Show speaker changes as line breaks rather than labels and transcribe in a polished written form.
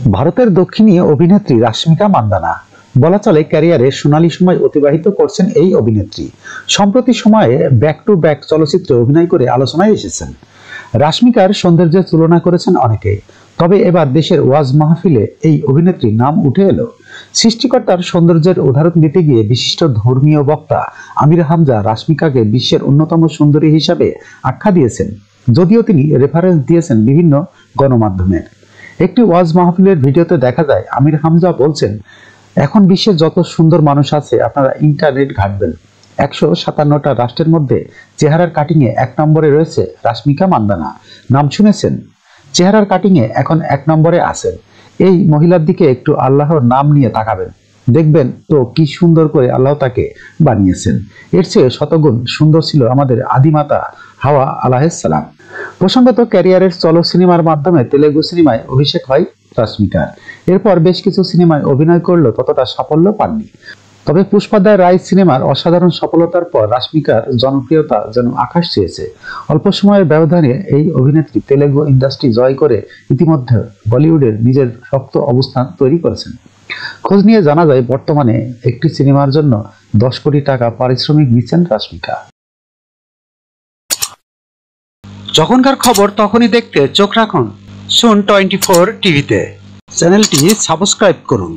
ভারতের দক্ষিণী অভিনেত্রী রাশ্মিকা মান্দানা বলা চলে ক্যারিয়ারে সোনালী সময় অতিবাহিত করছেন এই অভিনেত্রী। সম্প্রতি সময়ে ব্যাক টু ব্যাক চলচ্চিত্রে অভিনয় করে আলোচনায় এসেছেন। রাশ্মিকার সৌন্দর্যের তুলনা করেছেন অনেকে, তবে এবার দেশের ওয়াজ মাহফিলে এই অভিনেত্রীর নাম উঠে এলো। সৃষ্টিকর্তার সৌন্দর্যের উদাহরণ দিতে গিয়ে বিশিষ্ট ধর্মীয় বক্তা আমির হামজা রাশ্মিকাকে বিশ্বের অন্যতম সুন্দরী হিসাবে আখ্যা দিয়েছেন, যদিও তিনি রেফারেন্স দিয়েছেন বিভিন্ন গণমাধ্যমের। একটি ওয়াজ মাহফিলের ভিডিওতে দেখা যায় আমির হামজা বলছেন, এখন বিশ্বের যত সুন্দর মানুষ আছে আপনারা ইন্টারনেট ঘাঁটবেন, 157টা রাষ্ট্রের মধ্যে চেহারার কাটিংয়ে 1 নম্বরে রয়েছে রাশ্মিকা মান্দানা। নাম শুনেছেন? চেহারার কাটিংয়ে এখন 1 নম্বরে আছেন। এই মহিলার দিকে একটু আল্লাহর নাম নিয়ে তাকাবেন, দেখবেন তো কি সুন্দর করে আল্লাহ তাকে বানিয়েছেন। এর চেয়ে শতগুণ সুন্দর ছিল আমাদের আদিমাতা হাওয়া আলাইহিস সালাম। প্রসঙ্গত, ক্যারিয়ারের চলো সিনেমার মাধ্যমে তেলেগু সিনেমায় অভিষেক হয় রাশ্মিকার। এরপর বেশ কিছু সিনেমায় অভিনয় করলেও ততটা সাফল্য পাননি। তবে পুষ্পাদা রায় সিনেমার অসাধারণ সফলতার পর রাশ্মিকার জনপ্রিয়তা যেন আকাশ ছুঁয়েছে। অল্প সময়ের ব্যবধানে এই অভিনেত্রী তেলেগু ইন্ডাস্ট্রি জয় করে ইতিমধ্যে বলিউডের নিজের শক্ত অবস্থান তৈরি করেছেন। খোঁজ নিয়ে জানা যায় বর্তমানে একটি সিনেমার জন্য 10 কোটি টাকা পারিশ্রমিক নিচ্ছেন রাশ্মিকা। যখনকার খবর তখনই দেখতে চোখ রাখুন সুন 24 টিভিতে। চ্যানেলটি সাবস্ক্রাইব করুন।